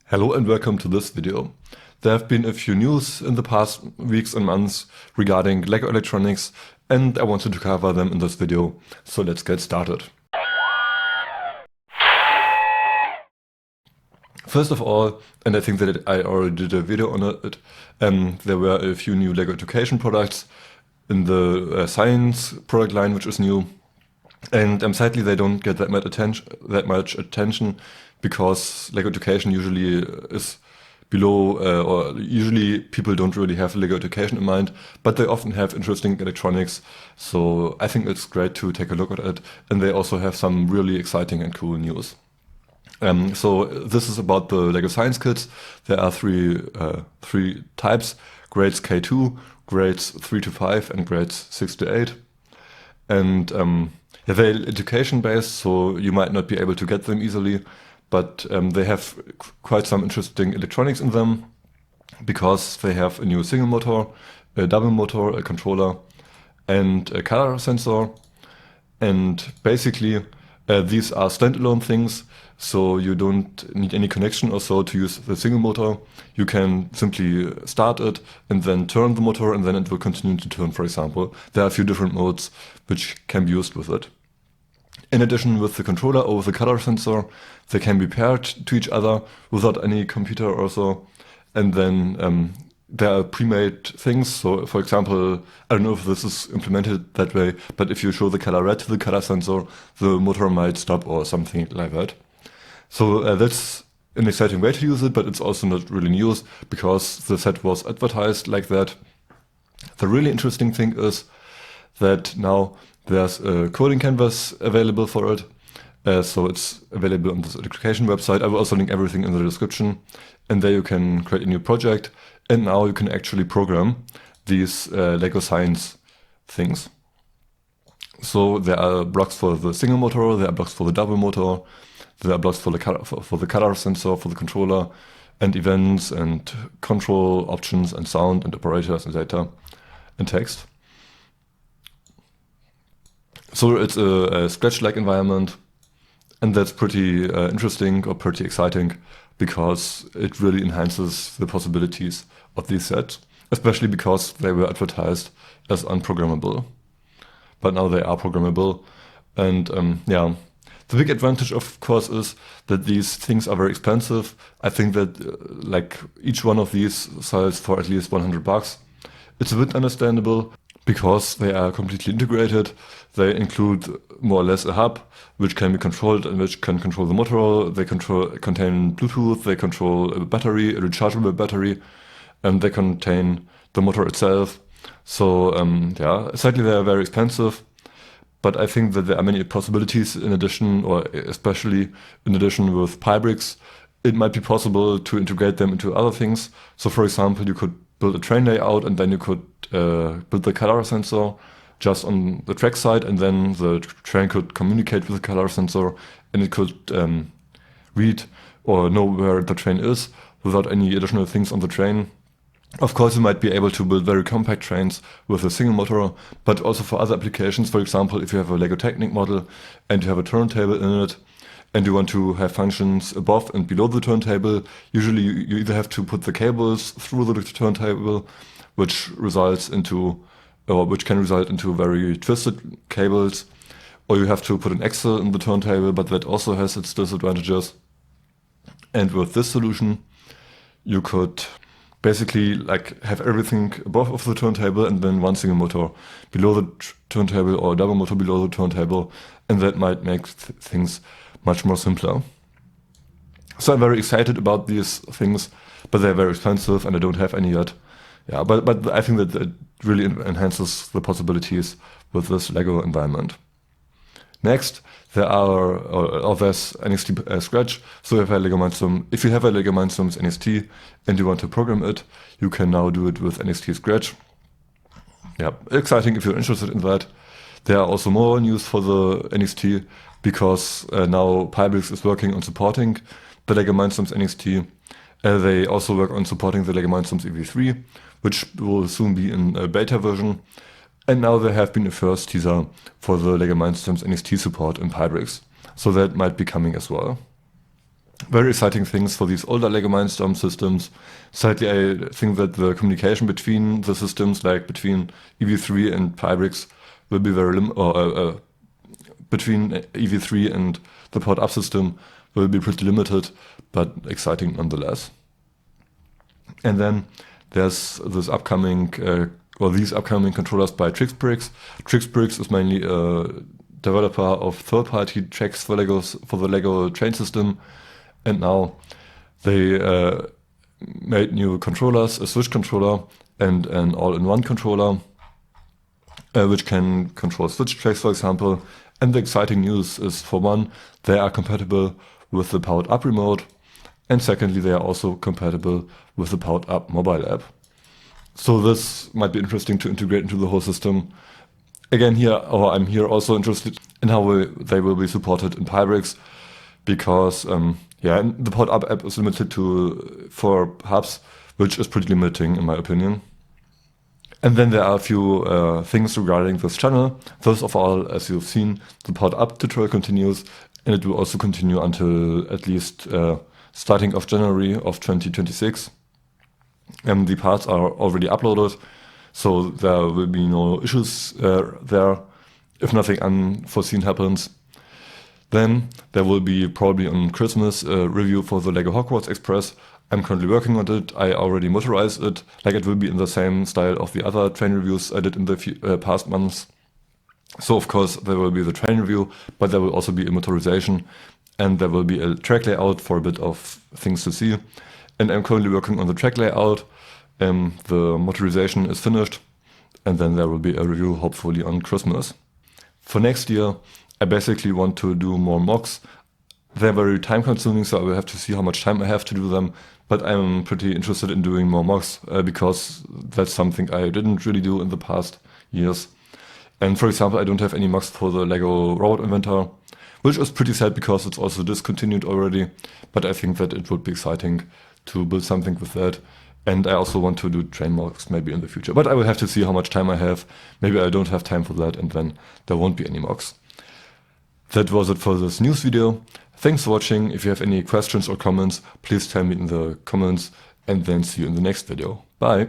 Hello and welcome to this video. There have been a few news in the past weeks and months regarding LEGO electronics, and I wanted to cover them in this video, so let's get started. First of all, and I think that I already did a video on it, there were a few new LEGO education products in the science product line, which is new. And sadly, they don't get that much attention because LEGO education usually is below, or usually people don't really have LEGO education in mind, but they often have interesting electronics. So I think it's great to take a look at it. And they also have some really exciting and cool news. So this is about the LEGO Science Kits. There are three types: grades K2, grades 3 to 5, and grades 6 to 8. And yeah, they're education based, so you might not be able to get them easily, but they have quite some interesting electronics in them because they have a new single motor, a double motor, a controller, and a color sensor. And basically, these are standalone things, so you don't need any connection or so to use the single motor. You can simply start it and then turn the motor, and then it will continue to turn, for example. There are a few different modes which can be used with it. In addition, with the controller or with the color sensor, they can be paired to each other without any computer or so. And then there are pre-made things. So, for example, I don't know if this is implemented that way, but if you show the color red to the color sensor, the motor might stop or something like that. So that's an exciting way to use it, but it's also not really news because the set was advertised like that. The really interesting thing is that now there's a coding canvas available for it. So it's available on this education website. I will also link everything in the description. And there you can create a new project. And now you can actually program these LEGO Science things. So there are blocks for the single motor, there are blocks for the double motor, there are blocks for the color sensor, for the controller, and events and control options and sound and operators and data and text. So it's a Scratch-like environment, and that's pretty interesting or pretty exciting because it really enhances the possibilities of these sets, especially because they were advertised as unprogrammable. But now they are programmable, and yeah. The big advantage, of course, is that these things are very expensive. I think that like each one of these sells for at least $100. It's a bit understandable because they are completely integrated. They include more or less a hub, which can be controlled and which can control the motor. They contain Bluetooth, they control a battery, a rechargeable battery, and they contain the motor itself. So yeah, sadly they are very expensive. But I think that there are many possibilities in addition, or especially in addition with Pybricks. It might be possible to integrate them into other things. So for example, you could build a train layout and then you could build the color sensor just on the track side, and then the train could communicate with the color sensor and it could read or know where the train is without any additional things on the train. Of course, you might be able to build very compact trains with a single motor, but also for other applications. For example, if you have a LEGO Technic model and you have a turntable in it, and you want to have functions above and below the turntable, usually you either have to put the cables through the turntable, which can result into very twisted cables, or you have to put an axle in the turntable, but that also has its disadvantages. And with this solution, you could basically like have everything above of the turntable and then one single motor below the turntable or a double motor below the turntable, and that might make things much more simpler. So I'm very excited about these things, but they're very expensive and I don't have any yet. Yeah, but I think that it really enhances the possibilities with this LEGO environment. Next, there's NXT Scratch. So if you have a LEGO Mindstorms NXT and you want to program it, you can now do it with NXT Scratch. Yeah, exciting if you're interested in that. There are also more news for the NXT because now Pybricks is working on supporting the LEGO Mindstorms NXT. They also work on supporting the LEGO Mindstorms EV3, which will soon be in a beta version. And now there have been a first teaser for the LEGO Mindstorms NXT support in Pybricks. So that might be coming as well. Very exciting things for these older LEGO Mindstorm systems. Sadly, I think that the communication between the systems, like between EV3 and Pybricks, will be very between EV3 and the port-up system will be pretty limited, but exciting nonetheless. And then there's this upcoming, these upcoming controllers by Trixbrix. Trixbrix is mainly a developer of third-party tracks for the LEGO train system, and now they made new controllers, a Switch controller and an all-in-one controller, which can control Switch tracks, for example. And the exciting news is, for one, they are compatible with the powered up remote, and secondly, they are also compatible with the powered up mobile app. So this might be interesting to integrate into the whole system. Again, I'm here also interested in how they will be supported in Pybricks, because the powered up app is limited to 4 hubs, which is pretty limiting in my opinion. And then there are a few things regarding this channel. First of all, as you've seen, the powered up tutorial continues, and it will also continue until at least starting of January of 2026. The parts are already uploaded, so there will be no issues there if nothing unforeseen happens. Then there will be probably on Christmas a review for the LEGO Hogwarts Express. I'm currently working on it. I already motorized it. Like, it will be in the same style of the other train reviews I did in the past months. So of course there will be the train review, but there will also be a motorization, and there will be a track layout for a bit of things to see. And I'm currently working on the track layout. The motorization is finished, and then there will be a review hopefully on Christmas. For next year, I basically want to do more mocks. They're very time consuming, so I will have to see how much time I have to do them. But I'm pretty interested in doing more mocks because that's something I didn't really do in the past years. And for example, I don't have any mocks for the LEGO Robot Inventor, which is pretty sad because it's also discontinued already. But I think that it would be exciting to build something with that. And I also want to do train mocks maybe in the future. But I will have to see how much time I have. Maybe I don't have time for that, and then there won't be any mocks. That was it for this news video. Thanks for watching. If you have any questions or comments, please tell me in the comments, and then see you in the next video. Bye!